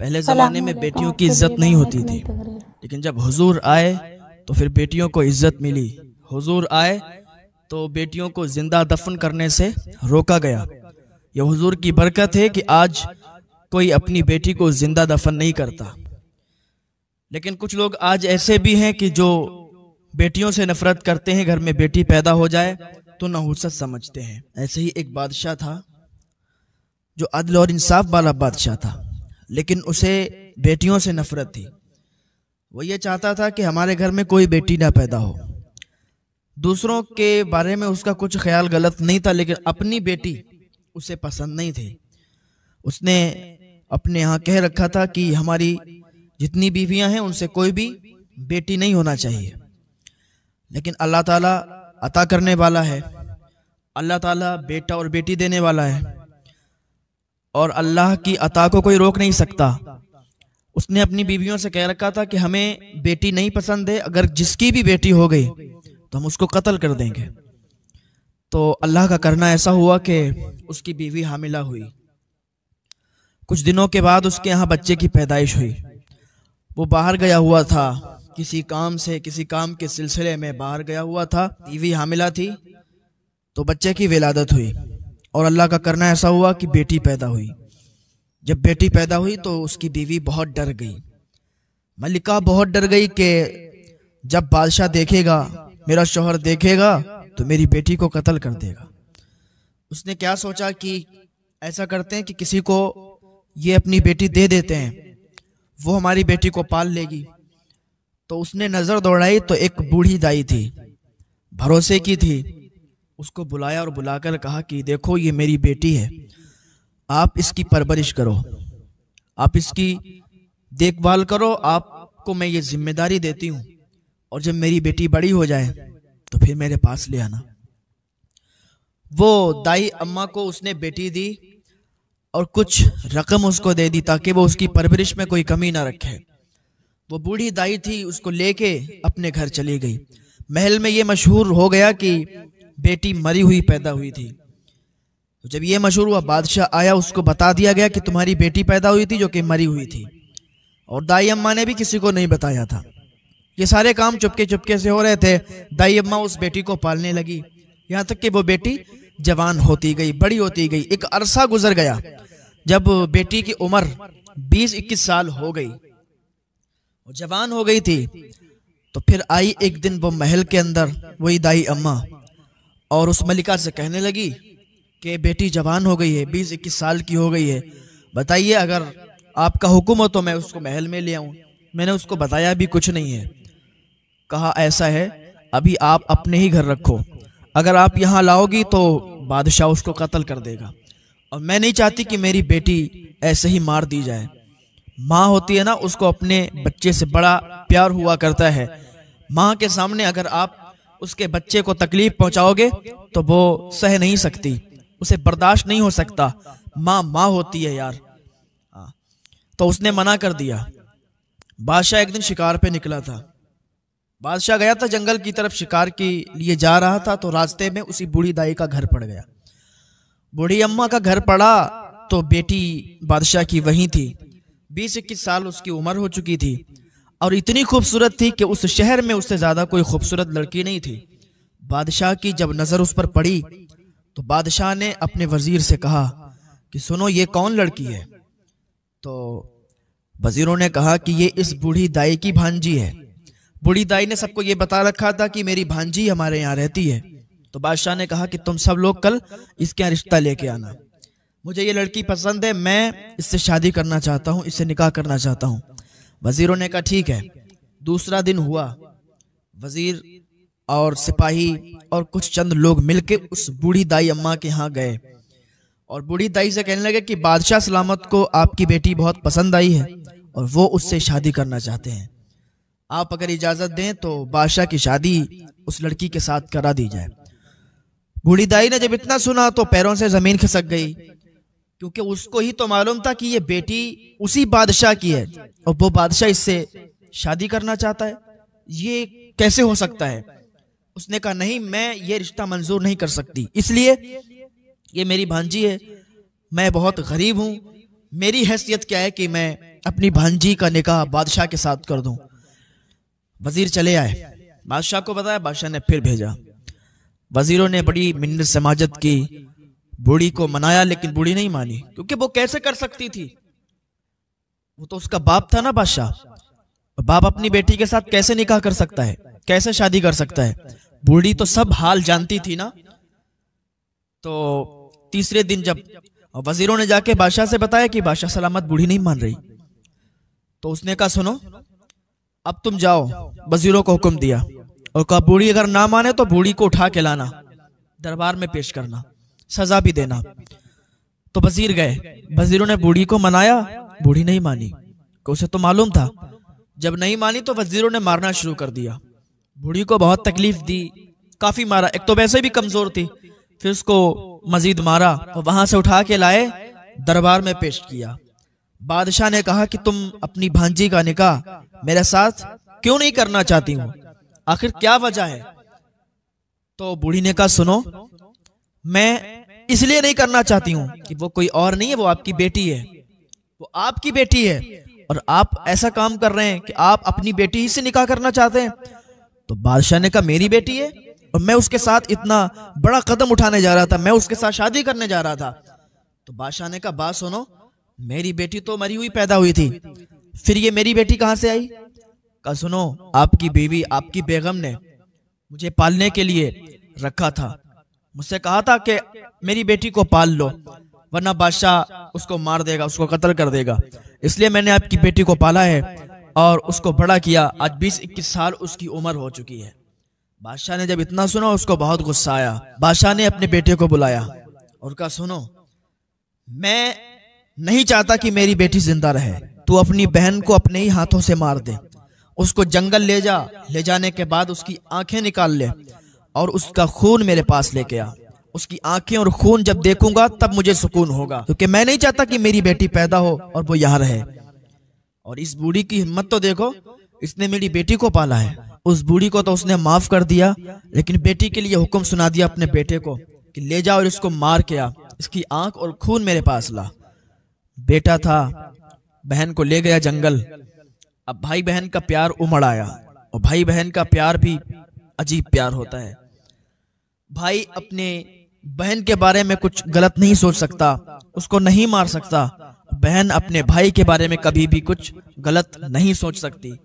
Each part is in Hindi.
पहले ज़माने में बेटियों की इज्जत नहीं होती थी, लेकिन जब हुजूर आए तो फिर बेटियों को इज्जत मिली। हुजूर आए तो बेटियों को जिंदा दफन करने से रोका गया। यह हुजूर की बरकत है कि आज कोई अपनी बेटी को जिंदा दफन नहीं करता। लेकिन कुछ लोग आज ऐसे भी हैं कि जो बेटियों से नफरत करते हैं, घर में बेटी पैदा हो जाए तो नहुसत समझते हैं। ऐसे ही एक बादशाह था जो अदल और इंसाफ वाला बादशाह था, लेकिन उसे बेटियों से नफरत थी। वो ये चाहता था कि हमारे घर में कोई बेटी ना पैदा हो। दूसरों के बारे में उसका कुछ ख्याल गलत नहीं था, लेकिन अपनी बेटी उसे पसंद नहीं थी। उसने अपने यहाँ कह रखा था कि हमारी जितनी बीवियां हैं उनसे कोई भी बेटी नहीं होना चाहिए। लेकिन अल्लाह ताला अता करने वाला है, अल्लाह ताला बेटा और बेटी देने वाला है, और अल्लाह की अता को कोई रोक नहीं सकता। उसने अपनी बीवियों से कह रखा था कि हमें बेटी नहीं पसंद है, अगर जिसकी भी बेटी हो गई तो हम उसको कत्ल कर देंगे। तो अल्लाह का करना ऐसा हुआ कि उसकी बीवी हामिला हुई। कुछ दिनों के बाद उसके यहाँ बच्चे की पैदाइश हुई। वो बाहर गया हुआ था किसी काम से, किसी काम के सिलसिले में बाहर गया हुआ था। बीवी हामिला थी तो बच्चे की विलादत हुई, और अल्लाह का करना ऐसा हुआ कि बेटी पैदा हुई। जब बेटी पैदा हुई तो उसकी बीवी बहुत डर गई। मलिका बहुत डर गई कि जब बादशाह देखेगा, मेरा शौहर देखेगा तो मेरी बेटी को कत्ल कर देगा। उसने क्या सोचा कि ऐसा करते हैं कि किसी को ये अपनी बेटी दे देते हैं, वो हमारी बेटी को पाल लेगी। तो उसने नजर दौड़ाई तो एक बूढ़ी दाई थी, भरोसे की थी। उसको बुलाया और बुलाकर कहा कि देखो ये मेरी बेटी है, आप इसकी परवरिश करो, आप इसकी देखभाल करो, आपको मैं ये जिम्मेदारी देती हूँ, और जब मेरी बेटी बड़ी हो जाए तो फिर मेरे पास ले आना। वो दाई अम्मा को उसने बेटी दी और कुछ रकम उसको दे दी ताकि वो उसकी परवरिश में कोई कमी ना रखे। वो बूढ़ी दाई थी, उसको लेके अपने घर चली गई। महल में ये मशहूर हो गया कि बेटी मरी हुई पैदा हुई थी। तो जब ये मशहूर हुआ, बादशाह आया, उसको बता दिया गया कि तुम्हारी बेटी पैदा हुई थी जो कि मरी हुई थी, और दाई अम्मा ने भी किसी को नहीं बताया था। ये सारे काम चुपके चुपके से हो रहे थे। दाई अम्मा उस बेटी को पालने लगी, यहाँ तक कि वो बेटी जवान होती गई, बड़ी होती गई। एक अरसा गुजर गया। जब बेटी की उम्र 20-21 साल हो गई, वो जवान हो गई थी, तो फिर आई एक दिन वो महल के अंदर वही दाई अम्मा, और उस मलिका से कहने लगी कि बेटी जवान हो गई है, 20-21 साल की हो गई है, बताइए अगर आपका हुक्म हो तो मैं उसको महल में ले आऊं। मैंने उसको बताया भी कुछ नहीं है। कहा ऐसा है, अभी आप अपने ही घर रखो, अगर आप यहाँ लाओगी तो बादशाह उसको कत्ल कर देगा, और मैं नहीं चाहती कि मेरी बेटी ऐसे ही मार दी जाए। माँ होती है ना, उसको अपने बच्चे से बड़ा प्यार हुआ करता है। माँ के सामने अगर आप उसके बच्चे को तकलीफ पहुंचाओगे तो वो सह नहीं सकती, उसे बर्दाश्त नहीं हो सकता। माँ माँ होती है यार। तो उसने मना कर दिया। बादशाह एक दिन शिकार पे निकला था। बादशाह गया था जंगल की तरफ, शिकार के लिए जा रहा था, तो रास्ते में उसी बूढ़ी दाई का घर पड़ गया। बूढ़ी अम्मा का घर पड़ा तो बेटी बादशाह की वहीं थी। 20-21 साल उसकी उम्र हो चुकी थी, और इतनी खूबसूरत थी कि उस शहर में उससे ज्यादा कोई खूबसूरत लड़की नहीं थी। बादशाह की जब नजर उस पर पड़ी तो बादशाह ने अपने वजीर से कहा कि सुनो, ये कौन लड़की है? तो वजीरों ने कहा कि ये इस बूढ़ी दाई की भांजी है। बूढ़ी दाई ने सबको ये बता रखा था कि मेरी भांजी हमारे यहाँ रहती है। तो बादशाह ने कहा कि तुम सब लोग कल इसके यहाँ रिश्ता लेके आना, मुझे ये लड़की पसंद है, मैं इससे शादी करना चाहता हूँ, इससे निकाह करना चाहता हूँ। वजीरों ने कहा ठीक है। दूसरा दिन हुआ, वजीर और सिपाही और कुछ चंद लोग मिलके उस बूढ़ी दाई अम्मा के यहाँ गए, और बूढ़ी दाई से कहने लगे कि बादशाह सलामत को आपकी बेटी बहुत पसंद आई है और वो उससे शादी करना चाहते हैं, आप अगर इजाजत दें तो बादशाह की शादी उस लड़की के साथ करा दी जाए। बूढ़ी दाई ने जब इतना सुना तो पैरों से जमीन खिसक गई, क्योंकि उसको ही तो मालूम था कि ये बेटी उसी बादशाह की है और वो बादशाह इससे शादी करना चाहता है, ये कैसे हो सकता है। उसने कहा नहीं, मैं ये रिश्ता मंजूर नहीं कर सकती, इसलिए ये मेरी भांजी है, मैं बहुत गरीब हूँ, मेरी हैसियत क्या है कि मैं अपनी भांजी का निकाह बादशाह के साथ कर दूं। वजीर चले आए, बादशाह को बताया, बादशाह ने फिर भेजा। वजीरों ने बड़ी मिन्नत समाजत की, बूढ़ी को मनाया, लेकिन बूढ़ी नहीं मानी, क्योंकि वो कैसे कर सकती थी, वो तो उसका बाप था ना बादशाह। बाप अपनी बेटी के साथ कैसे निकाह कर सकता है, कैसे शादी कर सकता है। बूढ़ी तो सब हाल जानती थी ना। तो तीसरे दिन जब वजीरों ने जाके बादशाह से बताया कि बादशाह सलामत बूढ़ी नहीं मान रही, तो उसने कहा सुनो, अब तुम जाओ। वजीरों को हुक्म दिया और कहा बूढ़ी अगर ना माने तो बूढ़ी को उठा के लाना, दरबार में पेश करना, सजा भी देना। तो वजीर गए, वजीरों ने बूढ़ी को मनाया, बूढ़ी नहीं मानी। उसे तो मालूम था, जब नहीं मानी तो वजीरों ने मारना शुरू कर दिया। बूढ़ी को बहुत तकलीफ दी, काफी मारा, एक तो वैसे भी कमजोर थी, फिर उसको मजीद मारा और वहां से उठा के लाए, दरबार में पेश किया। बादशाह ने कहा कि तुम अपनी भांजी का निकाह मेरे साथ क्यों नहीं करना चाहती हूँ, आखिर क्या वजह है। तो बूढ़ी ने कहा सुनो, मैं इसलिए नहीं करना चाहती हूँ कि वो कोई और नहीं है, वो आपकी बेटी है, वो आपकी बेटी है, और आप ऐसा काम कर रहे हैं कि आप अपनी बेटी ही से निकाह करना चाहते हैं। तो बादशाह ने कहा मेरी बेटी है और मैं उसके साथ इतना बड़ा कदम उठाने जा रहा था, मैं उसके साथ शादी करने जा रहा था। तो बादशाह ने कहा बात सुनो, मेरी बेटी तो मरी हुई पैदा हुई थी, फिर ये मेरी बेटी कहां से आई। कहा सुनो, आपकी बीवी, आपकी बेगम ने मुझे पालने के लिए रखा था, मुझसे कहा था कि मेरी बेटी को पाल लो वरना बादशाह उसको मार देगा, उसको कत्ल कर देगा, इसलिए मैंने आपकी बेटी को पाला है और उसको बड़ा किया। आज 20-21 साल उसकी उम्र हो चुकी है। बादशाह ने जब इतना सुना उसको बहुत गुस्सा आया। बादशाह ने अपने बेटे को बुलाया और कहा सुनो, मैं नहीं चाहता कि मेरी बेटी जिंदा रहे, तू अपनी बहन को अपने ही हाथों से मार दे, उसको जंगल ले जा, ले जाने के बाद उसकी आंखें निकाल ले और उसका खून मेरे पास लेके आ। उसकी आंखें और खून जब देखूंगा तब मुझे सुकून होगा, क्योंकि मैं नहीं चाहता कि मेरी बेटी पैदा हो और वो यहाँ रहे। और इस बूढ़ी की हिम्मत तो देखो, इसने मेरी बेटी को पाला है। उस बूढ़ी को तो उसने माफ कर दिया, लेकिन बेटी के लिए हुक्म सुना दिया अपने बेटे को कि ले जा और इसको मार के आ, इसकी आंख और खून मेरे पास ला। बेटा था, बहन को ले गया जंगल। अब भाई बहन का प्यार उमड़ आया, और भाई बहन का प्यार भी अजीब प्यार होता है। भाई अपने बहन के बारे में कुछ गलत नहीं सोच सकता, उसको नहीं मार सकता। बहन अपने भाई के बारे में कभी भी कुछ गलत नहीं सोच सकती।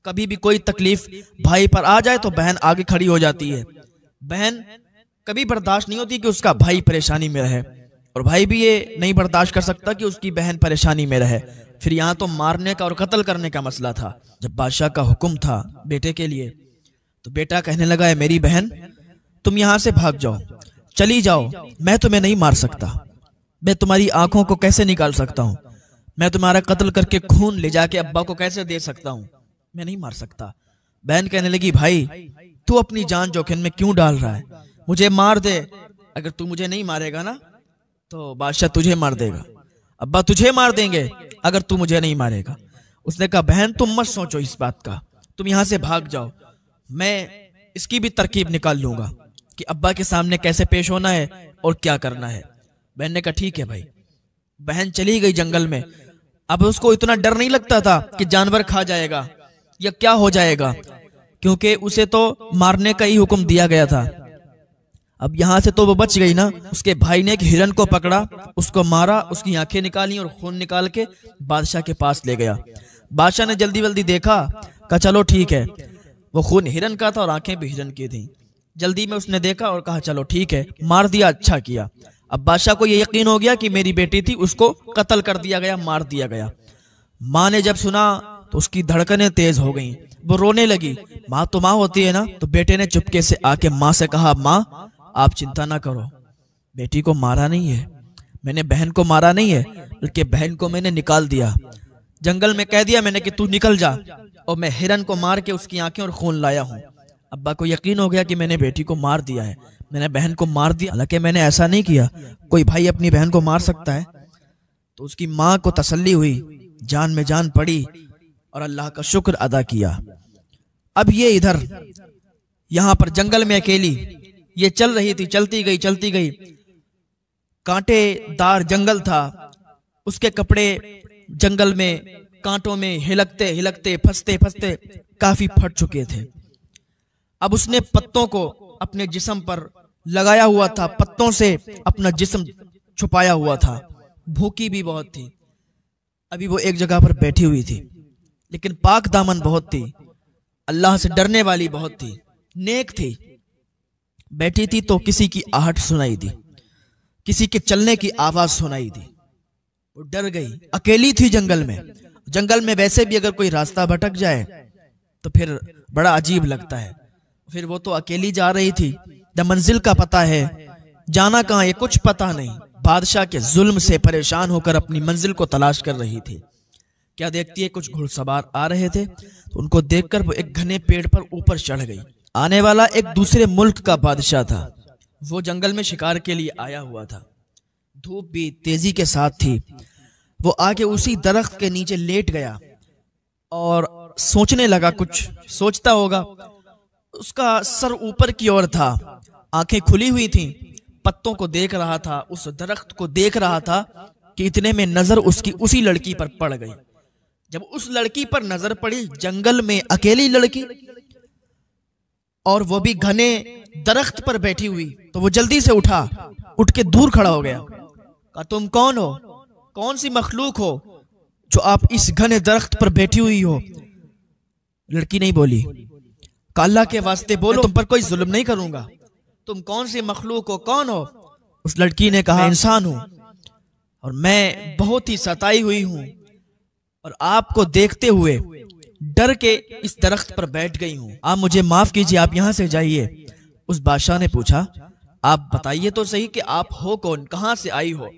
कभी भी कोई तकलीफ भाई पर आ जाए तो बहन आगे खड़ी हो जाती है। बहन कभी बर्दाश्त नहीं होती कि उसका भाई परेशानी में रहे, और भाई भी ये नहीं बर्दाश्त कर सकता कि उसकी बहन परेशानी में रहे। फिर यहाँ तो मारने का और कत्ल करने का मसला था। जब बादशाह का हुक्म था बेटे के लिए, तो बेटा कहने लगा है मेरी बहन तुम यहाँ से भाग जाओ, चली जाओ, मैं तुम्हें नहीं मार सकता। मैं तुम्हारी आंखों को कैसे निकाल सकता हूँ, मैं तुम्हारा कत्ल करके खून ले जाके अब्बा को कैसे दे सकता हूँ, मैं नहीं मार सकता। बहन कहने लगी भाई तू अपनी जान जोखिम में क्यों डाल रहा है, मुझे मार दे, अगर तू मुझे नहीं मारेगा ना तो बादशाह तुझे मार देगा, अब्बा तुझे मार देंगे अगर तू मुझे नहीं मारेगा। उसने कहा बहन तुम मत सोचो इस बात का, तुम यहाँ से भाग जाओ, मैं इसकी भी तरकीब निकाल लूंगा कि अब्बा के सामने कैसे पेश होना है और क्या करना है। बहन ने कहा ठीक है भाई। बहन चली गई जंगल में। अब उसको इतना डर नहीं लगता था कि जानवर खा जाएगा या क्या हो जाएगा, क्योंकि उसे तो मारने का ही हुक्म दिया गया था। अब यहां से तो वो बच गई ना। उसके भाई ने एक हिरन को पकड़ा, उसको मारा, उसकी आंखें निकाली और खून निकाल के बादशाह के पास ले गया। बादशाह ने जल्दी जल्दी देखा, कहा चलो ठीक है, वो खून हिरन का था और आंखें भी हिरन की थी। जल्दी में उसने देखा और कहा चलो ठीक है, मार दिया, अच्छा किया। अब बादशाह को ये यकीन हो गया कि मेरी बेटी थी, उसको कत्ल कर दिया गया, मार दिया गया। माँ ने जब सुना तो उसकी धड़कनें तेज हो गईं, वो रोने लगी। माँ तो माँ होती है ना। तो बेटे ने चुपके से आके माँ से कहा माँ आप चिंता ना करो, बेटी को मारा नहीं है, मैंने बहन को मारा नहीं है, बल्कि बहन को मैंने निकाल दिया, जंगल में कह दिया मैंने कि तू निकल जा, और मैं हिरन को मार के उसकी आंखें और खून लाया हूँ। अब्बा को यकीन हो गया कि मैंने बेटी को मार दिया है, मैंने बहन को मार दिया, हालांकि मैंने ऐसा नहीं किया। कोई भाई अपनी बहन को मार सकता है? तो उसकी माँ को तसल्ली हुई, जान में जान पड़ी और अल्लाह का शुक्र अदा किया। अब ये इधर यहाँ पर जंगल में अकेली ये चल रही थी, चलती गई, कांटेदार जंगल था, उसके कपड़े जंगल में कांटों में हिलकते हिलकते फंसते फंसते काफी फट चुके थे। अब उसने पत्तों को अपने जिस्म पर लगाया हुआ था, पत्तों से अपना जिस्म छुपाया हुआ था। भूखी भी बहुत थी। अभी वो एक जगह पर बैठी हुई थी, लेकिन पाक दामन बहुत थी, अल्लाह से डरने वाली बहुत थी, नेक थी। बैठी थी तो किसी की आहट सुनाई दी, किसी के चलने की आवाज सुनाई दी। वो डर गई। अकेली थी जंगल में। जंगल में वैसे भी अगर कोई रास्ता भटक जाए तो फिर बड़ा अजीब लगता है। फिर वो तो अकेली जा रही थी, न मंजिल का पता है, जाना कहाँ ये कुछ पता नहीं। बादशाह के जुल्म से परेशान होकर अपनी मंजिल को तलाश कर रही थी। क्या देखती है, कुछ घुड़सवार आ रहे थे, तो उनको देखकर वो एक घने पेड़ पर ऊपर चढ़ गई। आने वाला एक दूसरे मुल्क का बादशाह था। वो जंगल में शिकार के लिए आया हुआ था। धूप भी तेजी के साथ थी। वो आगे उसी दरख्त के नीचे लेट गया और सोचने लगा। कुछ सोचता होगा। उसका सर ऊपर की ओर था, आंखें खुली हुई थीं, पत्तों को देख रहा था, उस दरख्त को देख रहा था कि इतने में नजर उसकी उसी लड़की पर पड़ गई। जब उस लड़की पर नजर पड़ी, जंगल में अकेली लड़की और वो भी घने दरख्त पर बैठी हुई, तो वो जल्दी से उठा, उठ के दूर खड़ा हो गया। कहा, तुम कौन हो? कौन सी मखलूक हो जो आप इस घने दरख्त पर बैठी हुई हो? लड़की नहीं बोली। कहा, अल्लाह के वास्ते बोलो, तुम पर कोई जुल्म नहीं करूंगा। तुम कौन सी मखलूक हो, कौन हो? उस लड़की ने कहा, इंसान हूं और मैं बहुत ही सताई हुई हूं और आपको देखते हुए डर के इस दरख्त पर बैठ गई हूं। आप मुझे माफ कीजिए, आप यहां से जाइए। उस बादशाह ने पूछा, आप बताइए तो सही कि आप हो कौन, कहां से आई हो?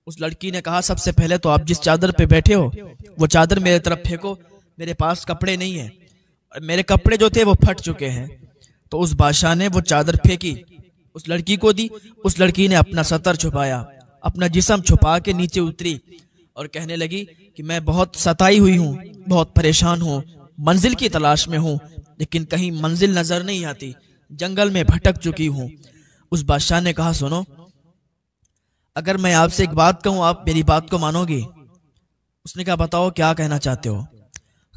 उस लड़की ने कहा, सबसे पहले तो आप जिस चादर पे बैठे हो वो चादर मेरे तरफ फेंको। मेरे पास कपड़े नहीं है, मेरे कपड़े जो थे वो फट चुके हैं। तो उस बादशाह ने वो चादर फेंकी, उस लड़की को दी। उस लड़की ने अपना सतर छुपाया, अपना जिस्म छुपा के नीचे उतरी और कहने लगी कि मैं बहुत सताई हुई हूँ, बहुत परेशान हूँ, मंजिल की तलाश में हूँ, लेकिन कहीं मंजिल नजर नहीं आती, जंगल में भटक चुकी हूँ। उस बादशाह ने कहा, सुनो, अगर मैं आपसे एक बात कहूँ, आप मेरी बात को मानोगी? उसने कहा, बताओ क्या कहना चाहते हो?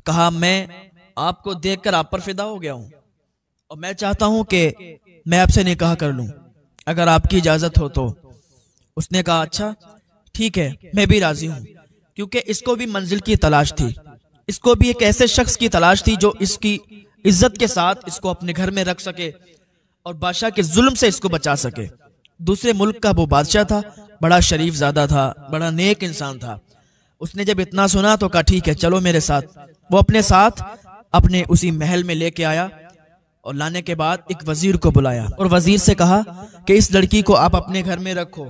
कहा, मैं आपको देखकर आप पर फिदा हो गया हूँ और मैं चाहता हूँ कि मैं आपसे निकाह कर लूँ, अगर आपकी इजाजत हो तो। उसने कहा, अच्छा ठीक है, मैं भी राजी हूँ, क्योंकि इसको भी मंजिल की तलाश थी। इसको भी एक ऐसे शख्स की तलाश थी जो इसकी इज्जत के साथ इसको अपने घर में रख सके और बादशाह के जुल्म से इसको बचा सके। दूसरे मुल्क का वो बादशाह था, बड़ा शरीफ ज़ादा था, बड़ा नेक इंसान था। उसने जब इतना सुना तो कहा, ठीक है, चलो मेरे साथ। वो अपने साथ अपने उसी महल में लेके आया और लाने के बाद एक वजीर को बुलाया और वजीर से कहा कि इस लड़की को आप अपने घर में रखो,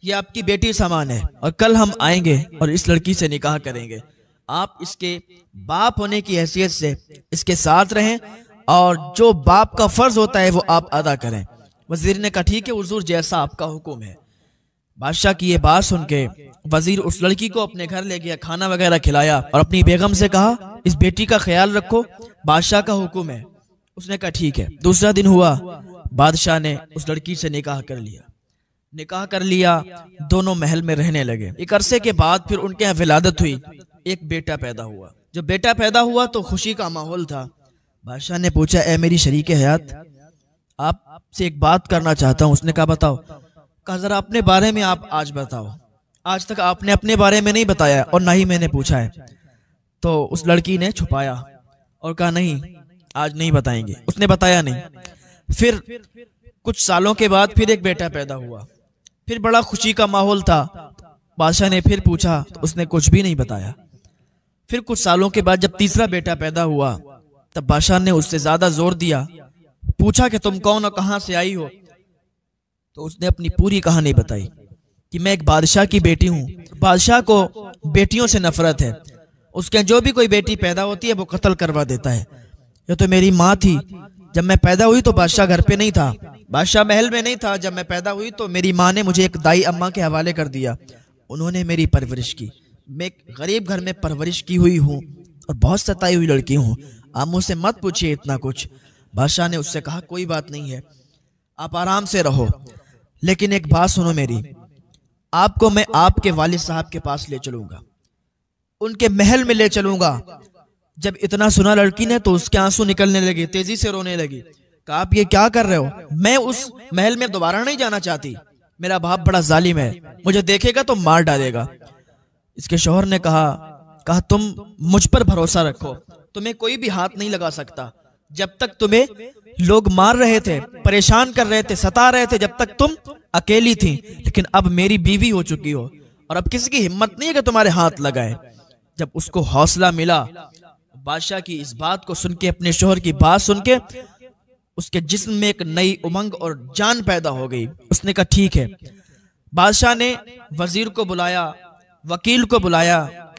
ये आपकी बेटी समान है और कल हम आएंगे और इस लड़की से निकाह करेंगे। आप इसके बाप होने की हैसियत से इसके साथ रहें और जो बाप का फर्ज होता है वो आप अदा करें। वजीर ने कहा, ठीक है हुजूर, जैसा आपका हुक्म है। बादशाह की ये बात सुन के वजीर उस लड़की को अपने घर ले गया, खाना वगैरह खिलाया और अपनी बेगम से कहा, इस बेटी का ख्याल रखो, बादशाह का हुक्म है। उसने कहा, ठीक है। दूसरा दिन हुआ, बादशाह ने उस लड़की से निकाह कर लिया। निकाह कर लिया, दोनों महल में रहने लगे। एक अरसे के बाद फिर उनके यहाँ विलादत हुई, एक बेटा पैदा हुआ। जब बेटा पैदा हुआ तो खुशी का माहौल था। बादशाह ने पूछा, ए मेरी शरीक हयात, आपसे एक बात करना चाहता हूँ। उसने कहा, बताओ। कहा, जरा अपने बारे में आप आज बताओ, आज तक आपने अपने बारे में नहीं बताया और ना ही मैंने पूछा है। तो उस लड़की ने छुपाया और कहा, नहीं आज नहीं बताएंगे। उसने बताया नहीं। फिर कुछ सालों के बाद फिर एक बेटा पैदा हुआ, फिर बड़ा खुशी का माहौल था। बादशाह ने फिर पूछा तो उसने कुछ भी नहीं बताया। फिर कुछ सालों के बाद जब तीसरा बेटा पैदा हुआ तब बादशाह ने उससे ज्यादा जोर दिया, पूछा कि तुम कौन हो, कहां से आई हो? तो उसने अपनी पूरी कहानी बताई कि मैं एक बादशाह की बेटी हूँ। बादशाह को बेटियों से नफरत है, उसके जो भी कोई बेटी पैदा होती है वो कत्ल करवा देता है। ये तो मेरी माँ थी, जब मैं पैदा हुई तो बादशाह घर पे नहीं था, बादशाह महल में नहीं था। जब मैं पैदा हुई तो मेरी माँ ने मुझे एक दाई अम्मा के हवाले कर दिया, उन्होंने मेरी परवरिश की। मैं एक गरीब घर में परवरिश की हुई हूँ और बहुत सताई हुई लड़की हूँ, आप मुझसे मत पूछिए इतना कुछ। बादशाह ने उससे कहा, कोई बात नहीं है, आप आराम से रहो, लेकिन एक बात सुनो मेरी, आपको मैं आपके वालिद साहब के पास ले चलूंगा, उनके महल में ले चलूंगा। जब इतना सुना लड़की ने तो उसके आंसू निकलने लगे, तेजी से रोने लगी। कहा आप ये क्या कर रहे हो? मैं उस महल में दोबारा नहीं जाना चाहती। मेरा बाप बड़ा जालिम है, मुझे देखेगा तो मार डालेगा। इसके शौहर ने कहा तुम मुझ पर भरोसा रखो, तुम्हें कोई भी हाथ नहीं लगा सकता। जब तक तुम्हें लोग मार रहे थे, परेशान कर रहे थे, सता रहे थे, जब तक तुम अकेली थी, लेकिन अब मेरी बीवी हो चुकी हो और अब किसी की हिम्मत नहीं है कि तुम्हारे हाथ लगाए। जब उसको हौसला मिला, बादशाह की इस बात को सुन के, अपने शौहर की बात सुन के, उसके जिस्म में एक नई उमंग और जान पैदा हो गई। उसने कहा ठीक है। बादशाह ने वजीर को बुलाया, वकील को बुलाया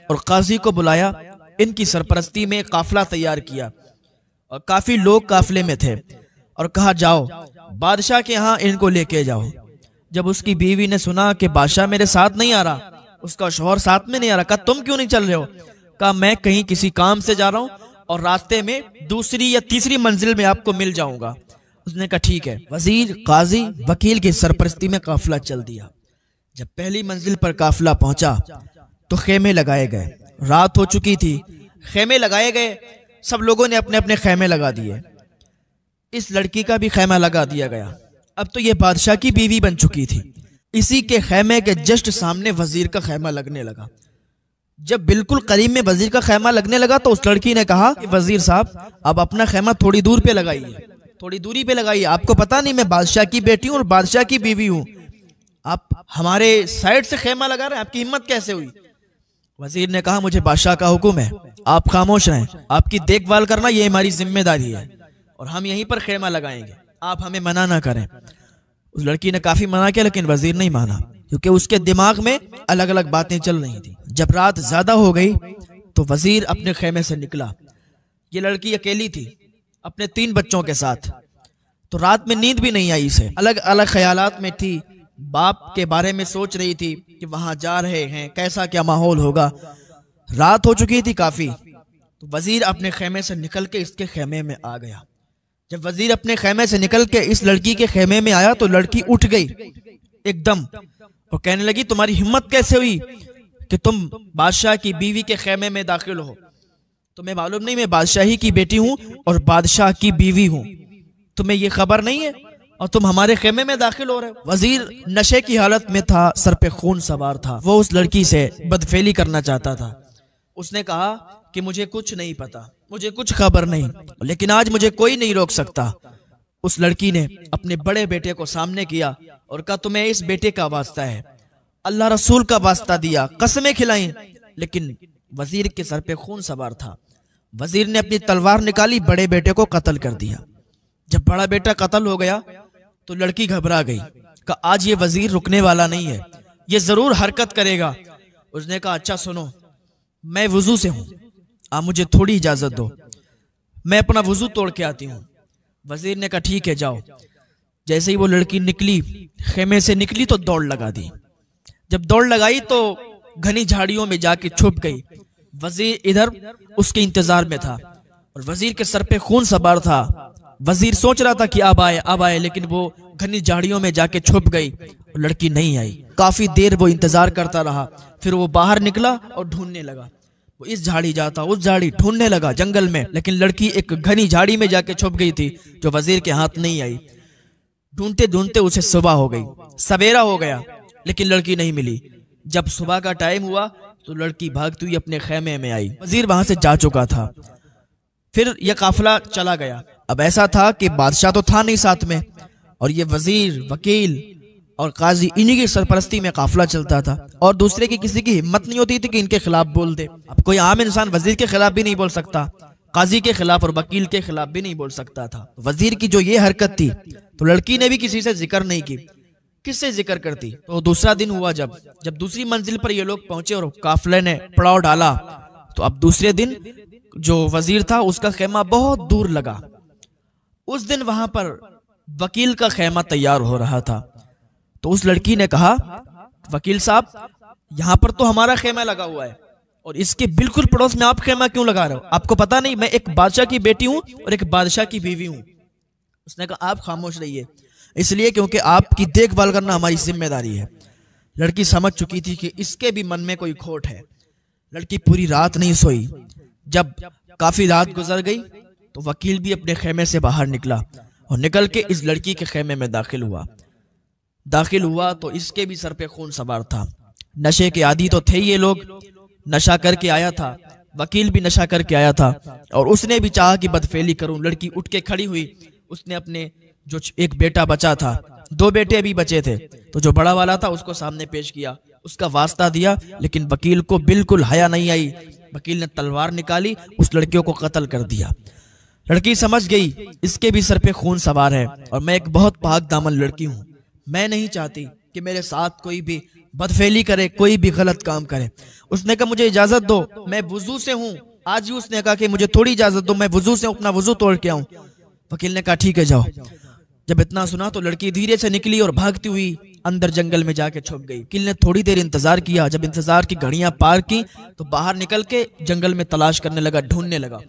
और काजी को बुलाया। इनकी सरपरस्ती में काफिला तैयार किया और काफी लोग काफिले में थे और कहा जाओ बादशाह के यहाँ इनको लेके जाओ। जब उसकी बीवी ने सुना कि बादशाह मेरे साथ नहीं आ रहा, उसका शौहर साथ में नहीं आ रहा, कहा तुम क्यों नहीं चल रहे हो? कहा मैं कहीं किसी काम से जा रहा हूँ और रास्ते में दूसरी या तीसरी मंजिल में आपको मिल जाऊंगा। उसने कहा ठीक है। वजीर, काजी, वकील की सरपरस्ती में काफिला चल दिया। जब पहली मंजिल पर काफिला पहुंचा तो खेमे लगाए गए। रात हो चुकी थी, खेमे लगाए गए, सब लोगों ने अपने अपने खेमे लगा दिए। इस लड़की का भी खेमा लगा दिया गया। अब तो ये बादशाह की बीवी बन चुकी थी। इसी के खेमे के जस्ट सामने वजीर का खेमा लगने लगा। जब बिल्कुल करीब में वजीर का खेमा लगने लगा तो उस लड़की ने कहा वजीर साहब अब अपना खेमा थोड़ी दूर पे लगाइए, थोड़ी दूरी पे लगाइए। आपको पता नहीं मैं बादशाह की बेटी हूँ और बादशाह की बीवी हूँ, आप हमारे साइड से खेमा लगा रहे हैं, आपकी हिम्मत कैसे हुई? वजीर ने कहा मुझे बादशाह का हुक्म है, आप खामोश रहें, आपकी देखभाल करना ये हमारी जिम्मेदारी है और हम यहीं पर खेमा लगाएंगे, आप हमें मना ना करें। उस लड़की ने काफी मना किया लेकिन वजीर नहीं माना, क्योंकि उसके दिमाग में अलग अलग बातें चल रही थी। जब रात ज्यादा हो गई तो वजीर अपने खेमे से निकला। ये लड़की अकेली थी अपने 3 बच्चों के साथ, तो रात में नींद भी नहीं आई इसे, अलग अलग ख्यालात में थी। बाप के बारे में सोच रही थी कि वहां जा रहे हैं, कैसा क्या माहौल होगा। रात हो चुकी थी काफी, तो वजीर अपने खेमे से निकल के इसके खेमे में आ गया। जब वजीर अपने खेमे से निकल के इस लड़की के खेमे में आया तो लड़की उठ गई एकदम और कहने लगी तुम्हारी हिम्मत कैसे हुई कि तुम बादशाह की बीवी के खेमे में दाखिल हो? तुम्हें मालूम नहीं मैं बादशाही की बेटी हूं और बादशाह की बीवी हूं, तुम्हें ये खबर नहीं है और तुम हमारे खेमे में दाखिल हो रहे हो? वजीर नशे की हालत में था, सर पे खून सवार था, वो उस लड़की से बदफेली करना चाहता था। उसने कहा कि मुझे कुछ नहीं पता, मुझे कुछ खबर नहीं, लेकिन आज मुझे कोई नहीं रोक सकता। उस लड़की ने अपने बड़े बेटे को सामने किया और कहा तुम्हें इस बेटे का वास्ता है, अल्लाह रसूल का वास्ता दिया, कसमें खिलाई, लेकिन वजीर के सर पे खून सवार था। वजीर ने अपनी तलवार निकाली, बड़े बेटे को कत्ल कर दिया। जब बड़ा बेटा कत्ल हो गया तो लड़की घबरा गई, कहा आज ये वजीर रुकने वाला नहीं है, ये जरूर हरकत करेगा। उसने कहा अच्छा सुनो, मैं वुजू से हूं, आप मुझे थोड़ी इजाजत दो, मैं अपना वुजू तोड़ के आती हूँ। वजीर ने कहा ठीक है जाओ। जैसे ही वो लड़की निकली, खेमे से निकली तो दौड़ लगा दी। जब दौड़ लगाई तो घनी झाड़ियों में जाके छुप गई। वजीर इधर उसके इंतजार में था और वजीर के सर पे खून सवार था। वजीर सोच रहा था कि अब आए, लेकिन वो घनी झाड़ियों में जाके छुप गई और लड़की नहीं आई। काफी देर वो इंतजार करता रहा, फिर वो बाहर निकला और ढूंढने लगा। वो इस झाड़ी जाता, उस झाड़ी, ढूंढने लगा जंगल में, लेकिन लड़की एक घनी झाड़ी में जाके छुप गई थी जो वजीर के हाथ नहीं आई। ढूंढते ढूंढते उसे सुबह हो गई, सवेरा हो गया, लेकिन लड़की नहीं मिली। जब सुबह का टाइम हुआ तो लड़की भागती हुई अपने खेमे में आई। वजीर वहां से जा चुका था। फिर यह काफिला चला गया। अब ऐसा था कि बादशाह तो था नहीं साथ में, और ये वजीर, वकील और काजी, इन्हीं की सरपरस्ती में काफिला चलता था और दूसरे की किसी की हिम्मत नहीं होती थी कि इनके खिलाफ बोल दे। अब कोई आम इंसान वजीर के खिलाफ भी नहीं बोल सकता, काजी के खिलाफ और वकील के खिलाफ भी नहीं बोल सकता था। वजीर की जो ये हरकत थी तो लड़की ने भी किसी से जिक्र नहीं की, किससे जिक्र करती? तो दूसरा दिन हुआ, जब दूसरी मंजिल पर ये लोग पहुंचे और काफिले ने पड़ाव डाला, तो अब दूसरे दिन जो वजीर था उसका खेमा बहुत दूर लगा। उस दिन वहां पर वकील का खेमा तैयार हो रहा था। तो उस लड़की ने कहा वकील साहब, यहाँ पर तो हमारा खेमा लगा हुआ है और इसके बिल्कुल पड़ोस में आप खेमा क्यों लगा रहे हो? आपको पता नहीं मैं एक बादशाह की बेटी हूं और एक बादशाह की बीवी हूं। उसने कहा आप खामोश रहिए, इसलिए क्योंकि आपकी देखभाल करना हमारी जिम्मेदारी है। लड़की समझ चुकी थी कि इसके भी मन में कोई खोट है। लड़की पूरी रात नहीं सोई। जब काफी रात गुजर गई तो वकील भी अपने खेमे से बाहर निकला और निकल के इस लड़की के खेमे में दाखिल हुआ तो इसके भी सर पे खून सवार था। नशे के आदी तो थे ये लोग, नशा करके आया था, वकील भी नशा करके आया था और उसने भी चाहा कि बदफेली करूं। लड़की उठ के खड़ी हुई, उसने अपने जो एक बेटा बचा था, 2 बेटे भी बचे थे, तो जो बड़ा वाला था उसको सामने पेश किया, उसका वास्ता दिया, लेकिन वकील को बिल्कुल हया नहीं आई। वकील ने तलवार निकाली, उस लड़कियों को कत्ल कर दिया। लड़की समझ गई इसके भी सर पे खून सवार है और मैं एक बहुत पाक दामन लड़की हूँ, मैं नहीं चाहती कि मेरे साथ कोई भी बदफेली करे, कोई भी गलत काम करे। उसने कहा मुझे इजाजत दो, मैं वुजू से हूँ। आज भी उसने कहा कि मुझे थोड़ी इजाजत दो, मैं वुजू से अपना वुजू तोड़ के आऊं। वकील ने कहा ठीक है जाओ। जब इतना सुना तो लड़की धीरे से निकली और भागती हुई अंदर जंगल में जाके छुप गई। वकील ने थोड़ी देर इंतजार किया। जब इंतजार की घड़ियां पार की तो बाहर निकल के जंगल में तलाश करने लगा, ढूंढने लगा।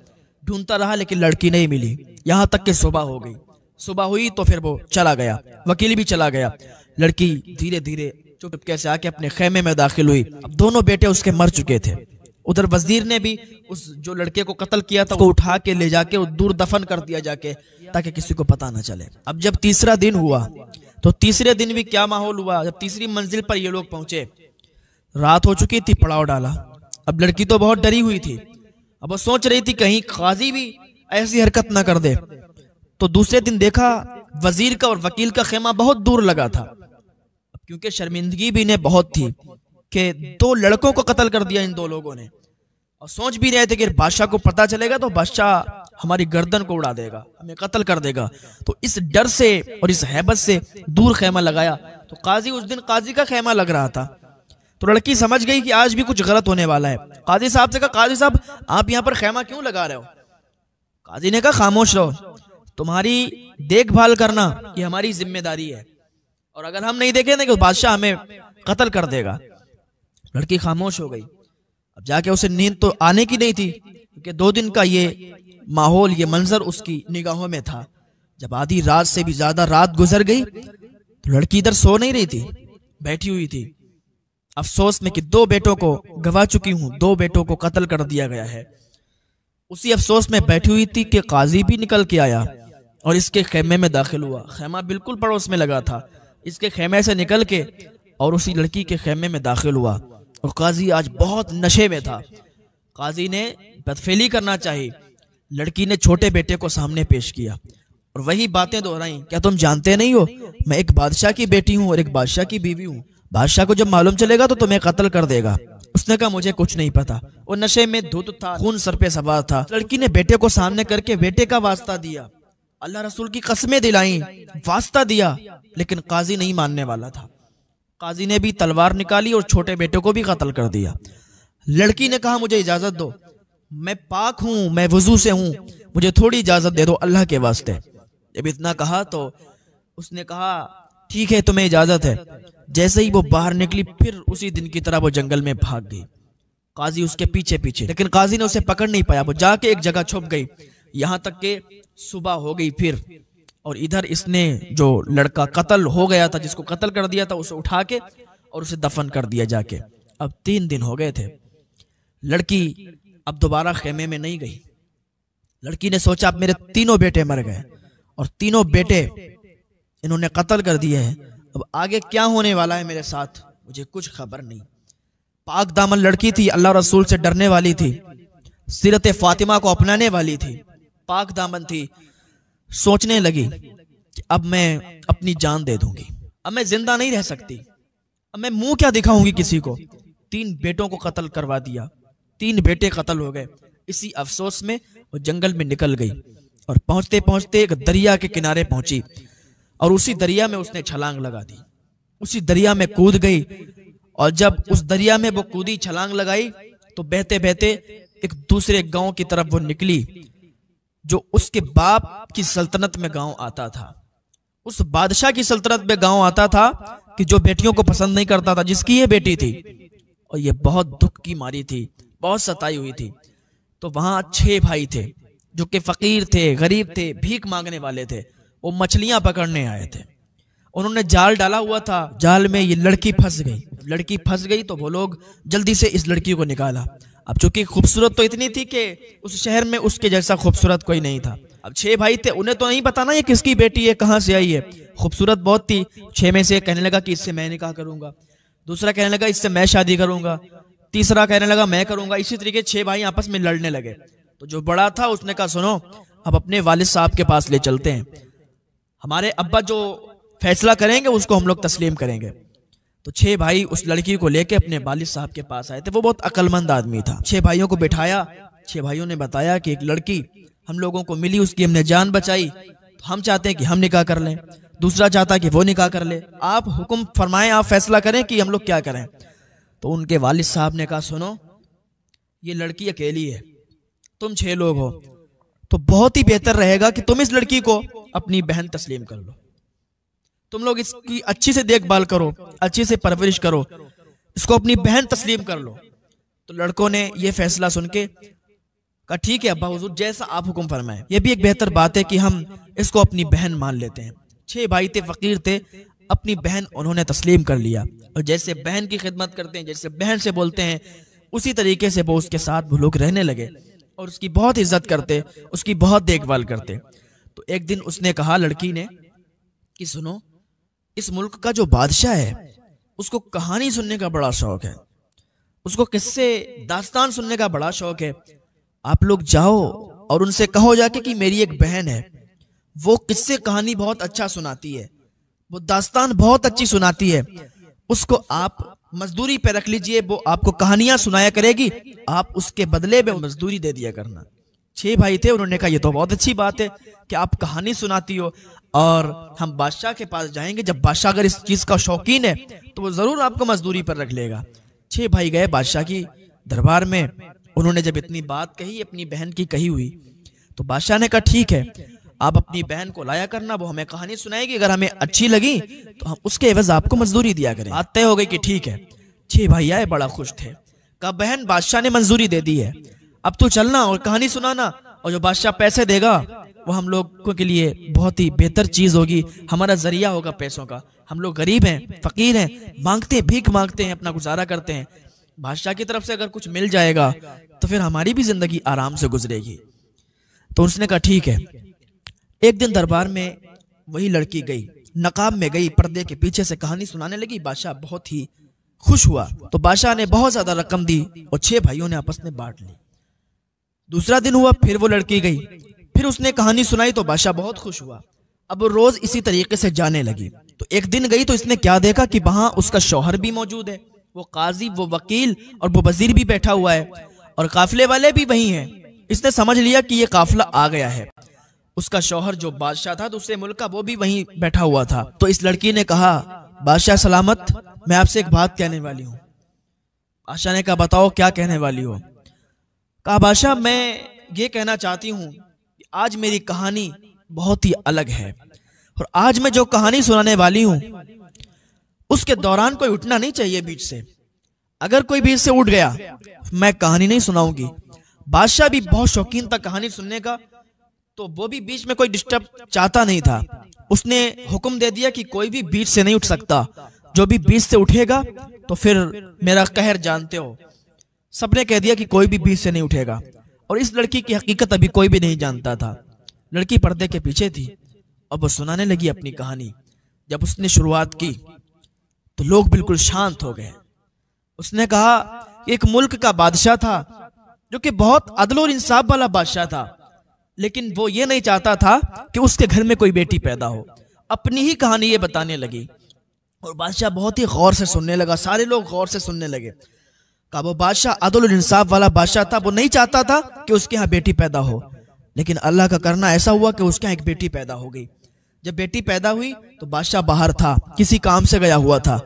ढूंढता रहा लेकिन लड़की नहीं मिली, यहाँ तक कि सुबह हो गई। सुबह हुई तो फिर वो चला गया, वकील भी चला गया। लड़की धीरे धीरे चुपके से आके अपने खेमे में दाखिल हुई। अब दोनों बेटे उसके मर चुके थे। उधर वजीर ने भी उस जो लड़के को कत्ल किया था उसको उठा के ले जाके दूर दफन कर दिया जाके, ताकि किसी को पता ना चले। अब जब तीसरा दिन हुआ तो तीसरे दिन भी क्या माहौल हुआ। जब तीसरी मंजिल पर ये लोग पहुंचे, रात हो चुकी थी, पड़ाव डाला। अब लड़की तो बहुत डरी हुई थी। अब वो सोच रही थी कहीं काजी भी ऐसी हरकत ना कर दे। तो दूसरे दिन देखा वजीर का और वकील का खेमा बहुत दूर लगा था, क्योंकि शर्मिंदगी भी इन्हें बहुत थी कि 2 लड़कों को कत्ल कर दिया इन 2 लोगों ने, और सोच भी रहे थे कि बादशाह को पता चलेगा तो बादशाह हमारी गर्दन को उड़ा देगा, हमें कत्ल कर देगा। तो इस डर से और इस हैबत से दूर खेमा लगाया। तो काजी, उस दिन काजी का खेमा लग रहा था। तो लड़की समझ गई कि आज भी कुछ गलत होने वाला है। काजी साहब से कहा काजी साहब आप यहाँ पर खेमा क्यों लगा रहे हो? काजी ने कहा खामोश रहो, तुम्हारी देखभाल करना ये हमारी जिम्मेदारी है, और अगर हम नहीं देखेंगे तो बादशाह हमें कत्ल कर देगा। लड़की खामोश हो गई। अब जाके उसे नींद तो आने की नहीं थी, क्योंकि 2 दिन का ये माहौल, ये मंजर उसकी निगाहों में था। जब आधी रात से भी ज्यादा रात गुजर गई तो लड़की इधर सो नहीं रही थी, बैठी हुई थी अफसोस में कि 2 बेटों को गवा चुकी हूं, 2 बेटों को कत्ल कर दिया गया है। उसी अफसोस में बैठी हुई थी कि काजी भी निकल के आया और इसके खेमे में दाखिल हुआ। खेमा बिल्कुल पड़ोस में लगा था। इसके खेमे से निकल के और उसी लड़की के खेमे में दाखिल हुआ। और काजी आज बहुत नशे में था। काजी ने बदफेली करना चाहिए। लड़की ने छोटे बेटे को सामने पेश किया और वही बातें दोहराई, क्या तुम जानते नहीं हो मैं एक बादशाह की बेटी हूँ और एक बादशाह की बीवी हूँ, बादशाह को जब मालूम चलेगा तो तुम्हें कत्ल कर देगा। उसने कहा मुझे कुछ नहीं पता। वो नशे में धुत था, खून सर पे सवार था। लड़की ने बेटे को सामने करके बेटे का वास्ता दिया, अल्लाह रसूल की कसमें दिलाई, वास्ता दिया, लेकिन काजी नहीं मानने वाला था। काजी ने भी तलवार निकाली और छोटे बेटे को भी कत्ल कर दिया। लड़की ने कहा मुझे इजाजत दो, मैं पाक हूं, मैं वजू से हूं, मुझे थोड़ी इजाजत दे दो अल्लाह के वास्ते। जब इतना कहा तो उसने कहा ठीक है तुम्हें इजाजत है। जैसे ही वो बाहर निकली फिर उसी दिन की तरह वो जंगल में भाग गई। काजी उसके पीछे पीछे, लेकिन काजी ने उसे पकड़ नहीं पाया। वो जाके एक जगह छुप गई, यहाँ तक के सुबह हो गई फिर। और इधर इसने जो लड़का कत्ल हो गया था, जिसको कत्ल कर दिया था, उसे उठा के और उसे दफन कर दिया जाके। अब 3 दिन हो गए थे। लड़की अब दोबारा खेमे में नहीं गई। लड़की ने सोचा अब मेरे 3 बेटे मर गए और 3 बेटे इन्होंने कत्ल कर दिए हैं, अब आगे क्या होने वाला है मेरे साथ मुझे कुछ खबर नहीं। पाक दामन लड़की थी, अल्लाह रसूल से डरने वाली थी, सीरत फातिमा को अपनाने वाली थी, पाक दामन थी। सोचने लगी कि अब मैं अपनी जान दे दूंगी, अब मैं जिंदा नहीं रह सकती, अब मैं मुंह क्या दिखाऊंगी किसी को। 3 बेटों को कत्ल करवा दिया, 3 बेटे कत्ल हो गए। इसी अफसोस में वो जंगल में निकल गई और पहुंचते पहुंचते एक दरिया के किनारे पहुंची और उसी दरिया में उसने छलांग लगा दी। उसी दरिया में कूद गई और जब उस दरिया में वो कूदी, छलांग लगाई, तो बहते बहते एक दूसरे गांव की तरफ वो निकली जो उसके बाप की सल्तनत में गांव आता था। उस बादशाह की सल्तनत में गांव आता था कि जो बेटियों को पसंद नहीं करता था, जिसकी ये बेटी थी और ये बहुत दुख की मारी थी, बहुत सताई हुई थी। तो वहां 6 भाई थे जो कि फकीर थे, गरीब थे, भीख मांगने वाले थे। वो मछलियां पकड़ने आए थे। उन्होंने जाल डाला हुआ था, जाल में ये लड़की फंस गई। लड़की फंस गई तो वो लोग जल्दी से इस लड़की को निकाला। अब चूंकि खूबसूरत तो इतनी थी कि उस शहर में उसके जैसा खूबसूरत कोई नहीं था। अब 6 भाई थे, उन्हें तो नहीं पता ना ये किसकी बेटी है, कहाँ से आई है। खूबसूरत बहुत थी। 6 में से एक कहने लगा कि इससे मैं निकाह करूंगा, दूसरा कहने लगा इससे मैं शादी करूंगा, तीसरा कहने लगा मैं करूंगा। इसी तरीके 6 भाई आपस में लड़ने लगे। तो जो बड़ा था उसने कहा सुनो, अब अपने वालिद साहब के पास ले चलते हैं, हमारे अब्बा जो फैसला करेंगे उसको हम लोग तस्लीम करेंगे। तो 6 भाई उस लड़की को लेके अपने वालिद साहब के पास आए थे। वो बहुत अक्लमंद आदमी था। 6 भाइयों को बिठाया। 6 भाइयों ने बताया कि एक लड़की हम लोगों को मिली, उसकी हमने जान बचाई, तो हम चाहते हैं कि हम निकाह कर लें। दूसरा चाहता है कि वो निकाह कर ले। आप हुक्म फरमाएं, आप फैसला करें कि हम लोग क्या करें। तो उनके वालिद साहब ने कहा सुनो, ये लड़की अकेली है, तुम 6 लोग हो, तो बहुत ही बेहतर रहेगा कि तुम इस लड़की को अपनी बहन तस्लीम कर लो। तुम लोग इसकी अच्छी से देखभाल करो, अच्छी से परवरिश करो, इसको अपनी बहन तस्लीम कर लो। तो लड़कों ने यह फैसला सुन के कहा ठीक है अब्बा हुजूर, जैसा आप हुक्म फरमाएं। यह भी एक बेहतर बात है कि हम इसको अपनी बहन मान लेते हैं। 6 भाई थे, फकीर थे, अपनी बहन उन्होंने तस्लीम कर लिया। और जैसे बहन की खिदमत करते हैं, जैसे बहन से बोलते हैं, उसी तरीके से वो उसके साथ वो लोग रहने लगे और उसकी बहुत इज्जत करते, उसकी बहुत देखभाल करते। तो एक दिन उसने कहा लड़की ने कि सुनो, इस मुल्क का जो बादशाह है उसको कहानी सुनने का बड़ा शौक है, उसको किस्से दास्तान सुनने का बड़ा शौक है। आप लोग जाओ और उनसे कहो जाके कि मेरी एक बहन है, वो किस्से कहानी बहुत अच्छा सुनाती है, वो दास्तान बहुत अच्छी सुनाती है, उसको आप मजदूरी पे रख लीजिए, वो आपको कहानियां सुनाया करेगी, आप उसके बदले में मजदूरी दे दिया करना। 6 भाई थे, उन्होंने कहा ये तो बहुत अच्छी बात है कि आप कहानी सुनाती हो और हम बादशाह के पास जाएंगे, जब बादशाह अगर इस चीज का शौकीन है तो वो जरूर आपको मजदूरी पर रख लेगा। 6 भाई गए बादशाह की दरबार में। उन्होंने जब इतनी बात कही, अपनी बहन की कही हुई, तो बादशाह ने कहा ठीक है, आप अपनी बहन को लाया करना, वो हमें कहानी सुनाएगी, अगर हमें अच्छी लगी तो हम उसके एवज आपको मजदूरी दिया करें। बात तय हो गई कि ठीक है। 6 भाई आए, बड़ा खुश थे। कहा बहन, बादशाह ने मंजूरी दे दी है, अब तू चलना और कहानी सुनाना, और जो बादशाह पैसे देगा वो हम लोगों के लिए बहुत ही बेहतर चीज होगी, हमारा जरिया होगा पैसों का। हम लोग गरीब हैं, फकीर हैं, मांगते भीख मांगते हैं, अपना गुजारा करते हैं। बादशाह की तरफ से अगर कुछ मिल जाएगा तो फिर हमारी भी जिंदगी आराम से गुजरेगी। तो उसने कहा ठीक है। एक दिन दरबार में वही लड़की गई, नकाब में गई, पर्दे के पीछे से कहानी सुनाने लगी। बादशाह बहुत ही खुश हुआ, तो बादशाह ने बहुत ज्यादा रकम दी और 6 भाइयों ने आपस में बांट ली। दूसरा दिन हुआ, फिर वो लड़की गई, फिर उसने कहानी सुनाई तो बादशाह बहुत खुश हुआ। अब वो रोज इसी तरीके से जाने लगी। तो एक दिन गई तो इसने क्या देखा कि वहां उसका शौहर भी मौजूद है, वो काजी, वो वकील और वो वजीर भी बैठा हुआ है, और काफिले वाले भी वही हैं। इसने समझ लिया कि ये काफिला आ गया है। उसका शौहर जो बादशाह था दूसरे मुल्क का, वो भी वहीं बैठा हुआ था। तो इस लड़की ने कहा बादशाह सलामत, मैं आपसे एक बात कहने वाली हूँ। बादशाह ने कहा बताओ क्या कहने वाली हो। कहा बादशाह, मैं ये कहना चाहती हूँ आज मेरी कहानी बहुत ही अलग है, और आज मैं जो कहानी सुनाने वाली हूँ उसके दौरान कोई उठना नहीं चाहिए बीच से। अगर कोई बीच से उठ गया मैं कहानी नहीं सुनाऊंगी। बादशाह भी बहुत शौकीन था कहानी सुनने का, तो वो भी बीच में कोई डिस्टर्ब चाहता नहीं था। उसने हुक्म दे दिया कि कोई भी बीच से नहीं उठ सकता, जो भी बीच से उठेगा तो फिर मेरा कहर जानते हो। सबने कह दिया कि कोई भी बीच से नहीं उठेगा, और इस लड़की की हकीकत अभी कोई भी नहीं जानता था। लड़की पर्दे के पीछे थी और वो सुनाने लगी अपनी कहानी। जब उसने शुरुआत की तो लोग बिल्कुल शांत हो गए। उसने कहा एक मुल्क का बादशाह था जो कि बहुत अदल और इंसाफ वाला बादशाह था, लेकिन वो ये नहीं चाहता था कि उसके घर में कोई बेटी पैदा हो। अपनी ही कहानी ये बताने लगी और बादशाह बहुत ही गौर से सुनने लगा। सारे लोग गौर से सुनने लगे। कहा वो बादशाह अदल और इंसाफ वाला बादशाह था, वो नहीं चाहता था कि उसके यहाँ बेटी पैदा हो, लेकिन अल्लाह का करना ऐसा हुआ कि उसके यहाँ एक बेटी पैदा हो गई। जब बेटी पैदा हुई तो बादशाह बाहर था, किसी काम से गया हुआ था।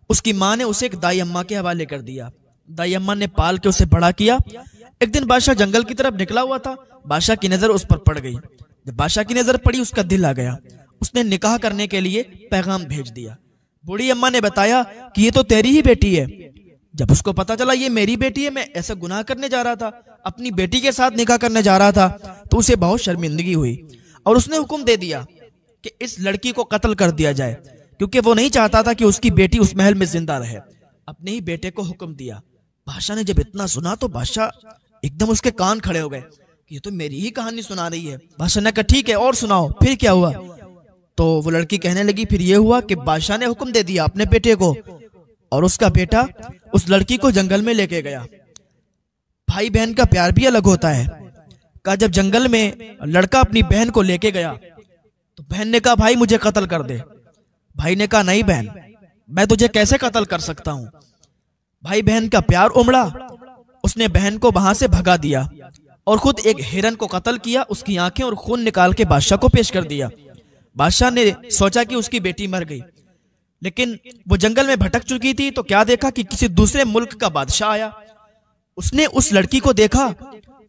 उसकी माँ ने उसे एक दाई अम्मा के हवाले कर दिया। दाई अम्मा ने पाल के उसे बड़ा किया। एक दिन बादशाह जंगल की तरफ निकला हुआ था, बादशाह की नजर उस पर पड़ गई। जब बादशाह की नजर पड़ी उसका दिल आ गया। उसने निकाह करने के लिए पैगाम भेज दिया। बूढ़ी अम्मा ने बताया कि ये तो तेरी ही बेटी है। जब उसको पता चला ये मेरी बेटी है, मैं ऐसा गुनाह करने जा रहा था, अपनी बेटी के साथ निकाह करने जा रहा था, तो उसे बहुत शर्मिंदगी हुई और उसने हुक्म दे दिया कि इस लड़की को कत्ल कर दिया जाए, क्योंकि वो नहीं चाहता था कि उसकी बेटी उस महल में जिंदा रहे। अपने ही बेटे को हुक्म दिया। बादशाह ने जब इतना सुना तो बादशाह एकदम उसके कान खड़े हो गए, ये तो मेरी ही कहानी सुना रही है। बादशाह ने कहा ठीक है और सुनाओ, फिर क्या हुआ? तो वो लड़की कहने लगी फिर ये हुआ कि बादशाह ने हुक्म दे दिया अपने बेटे को, और उसका बेटा उस लड़की को जंगल में लेके गया। भाई बहन का प्यार भी अलग होता है। कहा जब जंगल में लड़का अपनी बहन को लेके गया तो बहन ने कहा भाई मुझे कत्ल कर दे। भाई ने कहा नहीं बहन, मैं तुझे कैसे कत्ल कर सकता हूं। भाई बहन का प्यार उमड़ा, उसने बहन को वहां से भगा दिया और खुद एक हिरन को कत्ल किया, उसकी आंखें और खून निकाल के बादशाह को पेश कर दिया। बादशाह ने सोचा कि उसकी बेटी मर गई, लेकिन वो जंगल में भटक चुकी थी तो क्या देखा कि किसी दूसरे मुल्क का बादशाह आया। उसने उस लड़की को देखा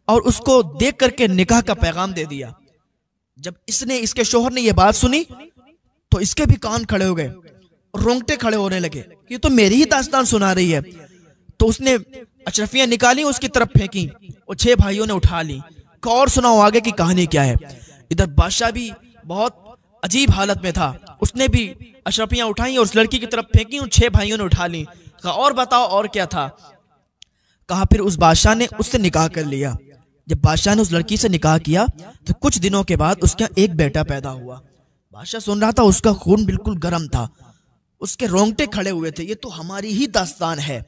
और उसको देख करके निकाह का पैगाम दे दिया। जब इसके शोहर ने यह बात सुनी तो इसके भी कान खड़े हो गए, रोंगटे खड़े होने लगे कि तो मेरी ही दास्तान सुना रही है। तो उसने अशरफियां निकाली, उसकी तरफ फेंकी और 6 भाइयों ने उठा ली। और सुनाओ आगे की कहानी क्या है। इधर बादशाह भी बहुत अजीब हालत में था, उसने भी अशरफियां उठाई और उस लड़की की तरफ फेंकी, उन 6 भाइयों ने उठा ली। कहा और बताओ और क्या था। कहा फिर उस बादशाह ने उससे निकाह कर लिया। जब बादशाह ने उस लड़की से निकाह किया तो कुछ दिनों के बाद उसका एक बेटा पैदा हुआ। बादशाह सुन रहा था, उसका खून बिल्कुल गर्म था, उसके रोंगटे खड़े हुए थे, ये तो हमारी ही दास्तान है।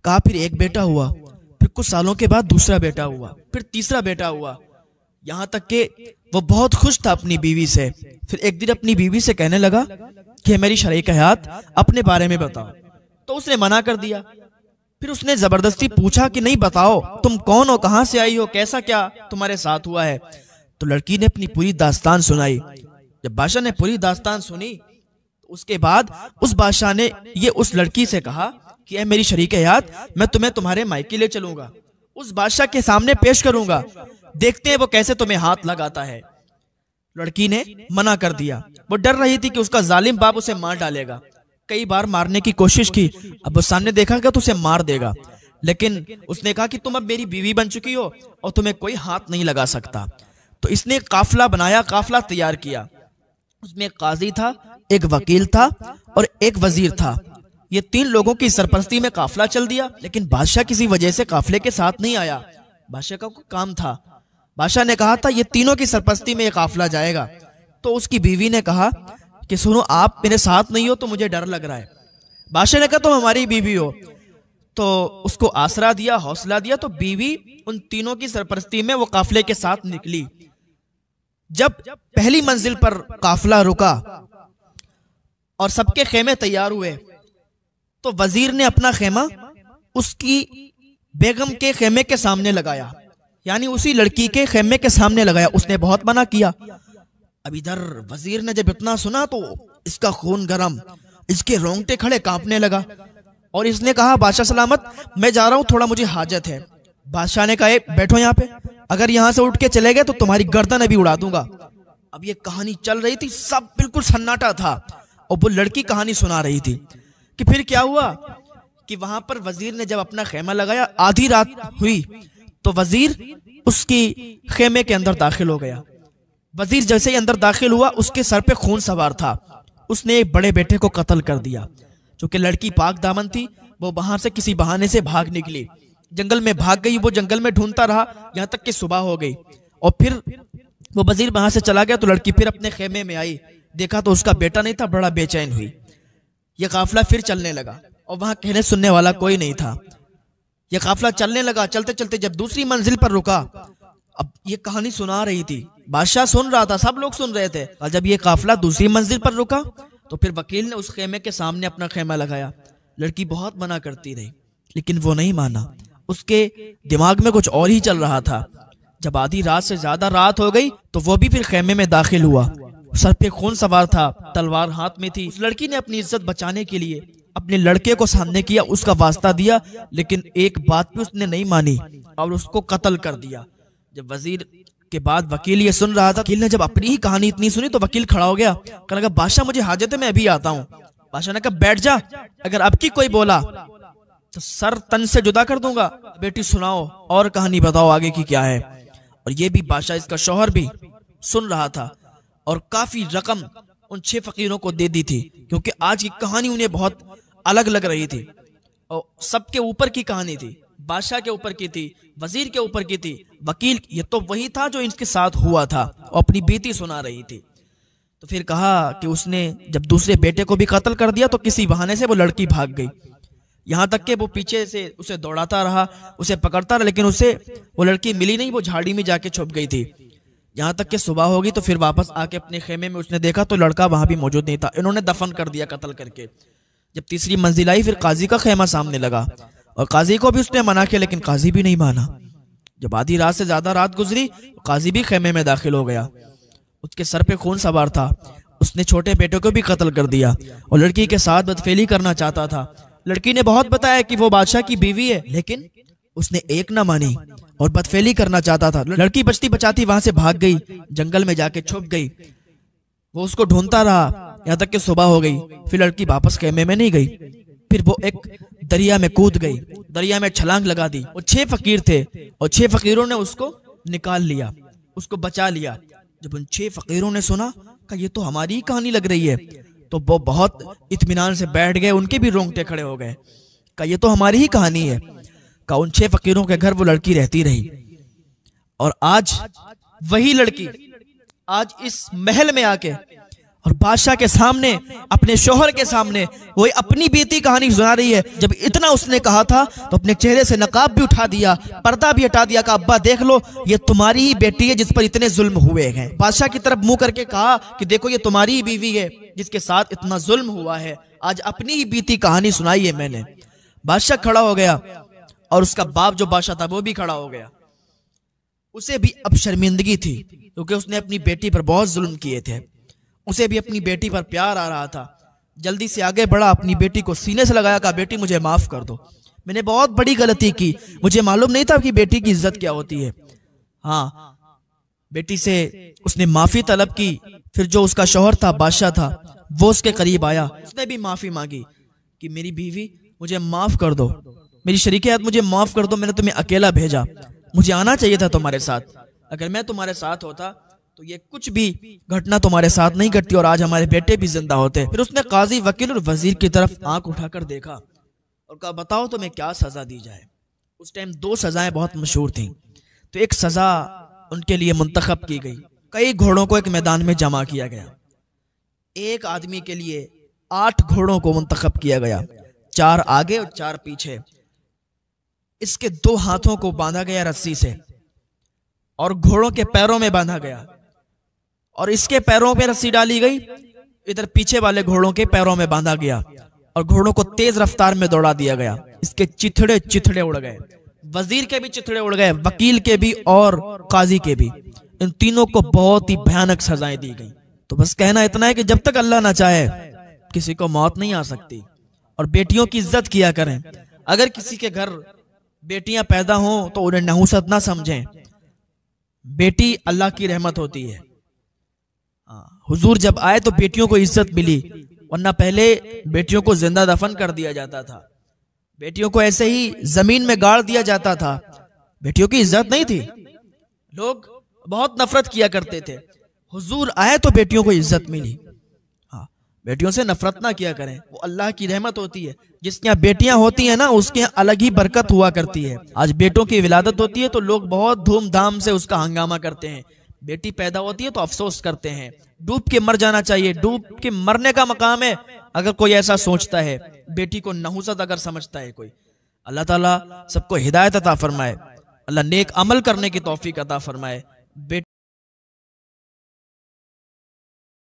कहा फिर एक बेटा हुआ, फिर कुछ सालों के बाद दूसरा बेटा हुआ, फिर तीसरा बेटा हुआ, यहाँ तक कि वो बहुत खुश था अपनी बीवी से। फिर एक दिन अपनी बीवी से कहने लगा कि मेरी शरीक हयात अपने बारे में बताओ, तो उसने मना कर दिया। फिर उसने जबरदस्ती पूछा कि नहीं बताओ, तुम कौन हो, कहां से आई हो, कैसा क्या तुम्हारे साथ हुआ है। तो लड़की ने अपनी पूरी दास्तान सुनाई। जब बादशाह ने पूरी दास्तान सुनी तो उसके बाद उस बादशाह ने ये उस लड़की से कहा कि ऐ मेरी शरीक हयात, मैं तुम्हें तुम्हारे मायके ले चलूंगा, उस बादशाह के सामने पेश करूंगा, देखते हैं वो कैसे तुम्हें हाथ लगाता है। लड़की ने मना कर दिया, वो डर रही थी कि उसका जालिम बाप उसे मार डालेगा। कई बार मारने की कोशिश की, अब वो सामने देखा तो उसे मार देगा, लेकिन उसने कहा कि तुम अब मेरी बीवी बन चुकी हो और तुम्हें कोई हाथ नहीं लगा सकता। तो इसने काफिला बनाया, काफिला तैयार किया। उसमें एक काजी था, एक वकील था और एक वजीर था। ये 3 लोगों की सरपरस्ती में काफिला चल दिया, लेकिन बादशाह किसी वजह से काफिले के साथ नहीं आया। बादशाह का कोई काम था। बादशाह ने कहा था ये तीनों की सरपरस्ती में ये काफिला जाएगा। तो उसकी बीवी ने कहा कि सुनो, आप मेरे साथ नहीं हो तो मुझे डर लग रहा है। बादशाह ने कहा तुम हमारी बीवी हो, तो उसको आसरा दिया, हौसला दिया। तो बीवी उन तीनों की सरपरस्ती में वो काफिले के साथ निकली। जब पहली मंजिल पर काफिला रुका और सबके खेमे तैयार हुए तो वजीर ने अपना खेमा उसकी बेगम के खेमे के सामने लगाया, यानी उसी लड़की के खेमे के सामने लगाया। उसने बहुत मना किया। अब इधर वजीर ने जब इतना सुना तो इसका खून गरम, इसके रोंगटे खड़े कांपने लगा और इसने कहा बादशाह सलामत, मैं जा रहा हूं, थोड़ा मुझे हाजत है। बादशाह ने कहा बैठो यहाँ पे, अगर यहाँ से उठ के चले गए तो तुम्हारी गर्दन अभी उड़ा दूंगा। अब ये कहानी चल रही थी, सब बिल्कुल सन्नाटा था और वो लड़की कहानी सुना रही थी कि फिर क्या हुआ कि वहां पर वजीर ने जब अपना खेमा लगाया, आधी रात हुई तो वजीर उसकी खेमे के अंदर दाखिल हो गया। वजीर जैसे ही अंदर दाखिल हुआ उसके सर पे खून सवार था। उसने एक बड़े बेटे को कत्ल कर दिया। क्योंकि लड़की पाक दामन थी, वो बाहर से किसी बहाने से भाग निकली, जंगल में भाग गई। वो जंगल में ढूंढता रहा यहाँ तक कि सुबह हो गई और फिर वो वजीर वहां से चला गया। तो लड़की फिर अपने खेमे में आई, देखा तो उसका बेटा नहीं था, बड़ा बेचैन हुई। यह काफिला फिर चलने लगा और वहां कहने सुनने वाला कोई नहीं था। यह काफिला चलने लगा, चलते चलते जब दूसरी मंजिल पर रुका, अब ये कहानी सुना रही थी, बादशाह सुन रहा था, सब लोग सुन रहे थे। और जब ये काफिला दूसरी मंजिल पर रुका तो फिर वकील ने उस खेमे के सामने अपना खेमा लगाया। लड़की बहुत मना करती रही लेकिन वो नहीं माना, उसके दिमाग में कुछ और ही चल रहा था। जब आधी रात से ज्यादा रात हो गई तो वो भी फिर खेमे में दाखिल हुआ। सर पे खून सवार था, तलवार हाथ में थी। उस लड़की ने अपनी इज्जत बचाने के लिए अपने लड़के को सामने किया, उसका वास्ता दिया, लेकिन एक बात भी उसने नहीं मानी और उसको कत्ल कर दिया। जब वजीर के बाद वकील ये सुन रहा था, वकील ने जब अपनी ही कहानी इतनी सुनी तो वकील खड़ा हो गया, कहने लगा बादशाह मुझे हाजत है, मैं अभी आता हूँ। बादशाह ने कहा बैठ जा, अगर अब की कोई बोला तो सर तन से जुदा कर दूंगा। बेटी सुनाओ और कहानी बताओ आगे की क्या है। और ये भी बादशाह, इसका शौहर भी सुन रहा था और काफी रकम उन 6 फकीरों को दे दी थी, क्योंकि आज की कहानी उन्हें बहुत अलग लग रही थी। और सबके ऊपर की कहानी थी, बादशाह के ऊपर की थी, वजीर के ऊपर की थी, वकील, ये तो वही था जो इनके साथ हुआ था और अपनी बीती सुना रही थी। तो फिर कहा कि उसने जब दूसरे बेटे को भी कत्ल कर दिया तो किसी बहाने से वो लड़की भाग गई, यहाँ तक कि वो पीछे से उसे दौड़ाता रहा, उसे पकड़ता रहा, लेकिन उसे वो लड़की मिली नहीं, वो झाड़ी में जाके छुप गई थी। यहाँ तक कि सुबह होगी तो फिर वापस आके अपने खेमे में उसने देखा तो लड़का वहां भी मौजूद नहीं था, इन्होंने दफन कर दिया कत्ल करके। जब तीसरी मंजिल आई फिर काजी का खेमा सामने लगा और काजी को भी उसने मना किया, लेकिन काजी भी नहीं माना। जब आधी रात से ज्यादा रात गुजरी तो काजी भी खेमे में दाखिल हो गया, उसके सर पे खून सवार था, उसने छोटे बेटे को भी कत्ल कर दिया और लड़की के साथ बदफेली करना चाहता था। लड़की ने बहुत बताया कि वो बादशाह की बीवी है, लेकिन उसने एक ना मानी और बदफेली करना चाहता था। लड़की बचती बचाती वहां से भाग गई, जंगल में जाके छुप गई। वो उसको ढूंढता रहा यहाँ तक कि सुबह हो गई। फिर लड़की वापस खेमे में नहीं गई, फिर वो एक दरिया में कूद गई, दरिया में छलांग लगा दी। वो 6 फकीर थे और 6 फकीरों ने उसको निकाल लिया, उसको बचा लिया। जब उन 6 फकीरों ने सुना कि ये तो हमारी ही कहानी लग रही है, तो वो बहुत इत्मीनान से बैठ गए, उनके भी रोंगटे खड़े हो गए। का ये तो हमारी ही कहानी है। का उन 6 फकीरों के घर वो लड़की रहती रही और आज वही लड़की आज इस महल में आके और बादशाह के सामने, अपने शोहर के सामने वो अपनी बीती कहानी सुना रही है। जब इतना उसने कहा था तो अपने चेहरे से नकाब भी उठा दिया, पर्दा भी हटा दिया, कहा अब्बा देख लो ये तुम्हारी ही बेटी है जिस पर इतने जुल्म हुए हैं। बादशाह की तरफ मुंह करके कहा कि देखो ये तुम्हारी ही बीवी है जिसके साथ इतना जुल्म हुआ है, आज अपनी ही बीती कहानी सुनाई है मैंने। बादशाह खड़ा हो गया और उसका बाप जो बादशाह था वो भी खड़ा हो गया। उसे भी अब शर्मिंदगी थी क्योंकि उसने अपनी बेटी पर बहुत जुल्म किए थे, उसे भी अपनी बेटी पर प्यार आ रहा था। जल्दी से आगे बढ़ा, अपनी बेटी को सीने से लगाया, कहा बेटी मुझे माफ कर दो, मैंने बहुत बड़ी गलती की, मुझे मालूम नहीं था कि बेटी की इज्जत क्या होती है। हाँ, बेटी से उसने माफी तलब की। फिर जो उसका शौहर था, बादशाह था, वो उसके करीब आया, उसने भी माफी मांगी कि मेरी बीवी मुझे माफ कर दो, मेरी शरीके हयात मुझे माफ कर दो, मैंने तुम्हें अकेला भेजा, मुझे आना चाहिए था तुम्हारे साथ, अगर मैं तुम्हारे साथ होता तो ये कुछ भी घटना तुम्हारे साथ नहीं घटती और आज हमारे बेटे भी जिंदा होते। फिर उसने काजी, वकील और वजीर की तरफ आंख उठाकर देखा और कहा बताओ तुम्हें क्या सजा दी जाए। उस टाइम 2 सजाएं बहुत मशहूर थीं, तो एक सजा उनके लिए मुंतखब की गई। कई घोड़ों को एक मैदान में जमा किया गया, एक आदमी के लिए 8 घोड़ों को मुंतखब किया गया, 4 आगे और 4 पीछे। इसके 2 हाथों को बांधा गया रस्सी से और घोड़ों के पैरों में बांधा गया और इसके पैरों पे रस्सी डाली गई, इधर पीछे वाले घोड़ों के पैरों में बांधा गया और घोड़ों को तेज रफ्तार में दौड़ा दिया गया। इसके चिथड़े चिथड़े उड़ गए, वजीर के भी चिथड़े उड़ गए, वकील के भी और काजी के भी। इन तीनों को बहुत ही भयानक सजाएं दी गई। तो बस कहना इतना है कि जब तक अल्लाह ना चाहे किसी को मौत नहीं आ सकती। और बेटियों की इज्जत किया करें, अगर किसी के घर बेटियां पैदा हों तो उन्हें नहुसत ना समझें, बेटी अल्लाह की रहमत होती है। हुजूर जब आए तो बेटियों को इज्जत मिली, वरना पहले बेटियों को जिंदा दफन कर दिया जाता था, बेटियों को ऐसे ही जमीन में गाड़ दिया जाता था, बेटियों की इज्जत नहीं थी, लोग बहुत नफरत किया करते थे। हुजूर आए तो बेटियों को इज्जत मिली। हाँ, बेटियों से नफरत ना किया करें, वो अल्लाह की रहमत होती है। जिसके यहाँ बेटियां होती हैं ना, उसके यहाँ अलग ही बरकत हुआ करती है। आज बेटों की विलादत होती है तो लोग बहुत धूमधाम से उसका हंगामा करते हैं, बेटी पैदा होती है तो अफसोस करते हैं। डूब के मर जाना चाहिए, डूब के मरने का मकाम है अगर कोई ऐसा सोचता है, बेटी को नहुसत अगर समझता है कोई। अल्लाह ताला सबको हिदायत अता फरमाए, अल्लाह नेक अमल करने की तौफीक अता फरमाए।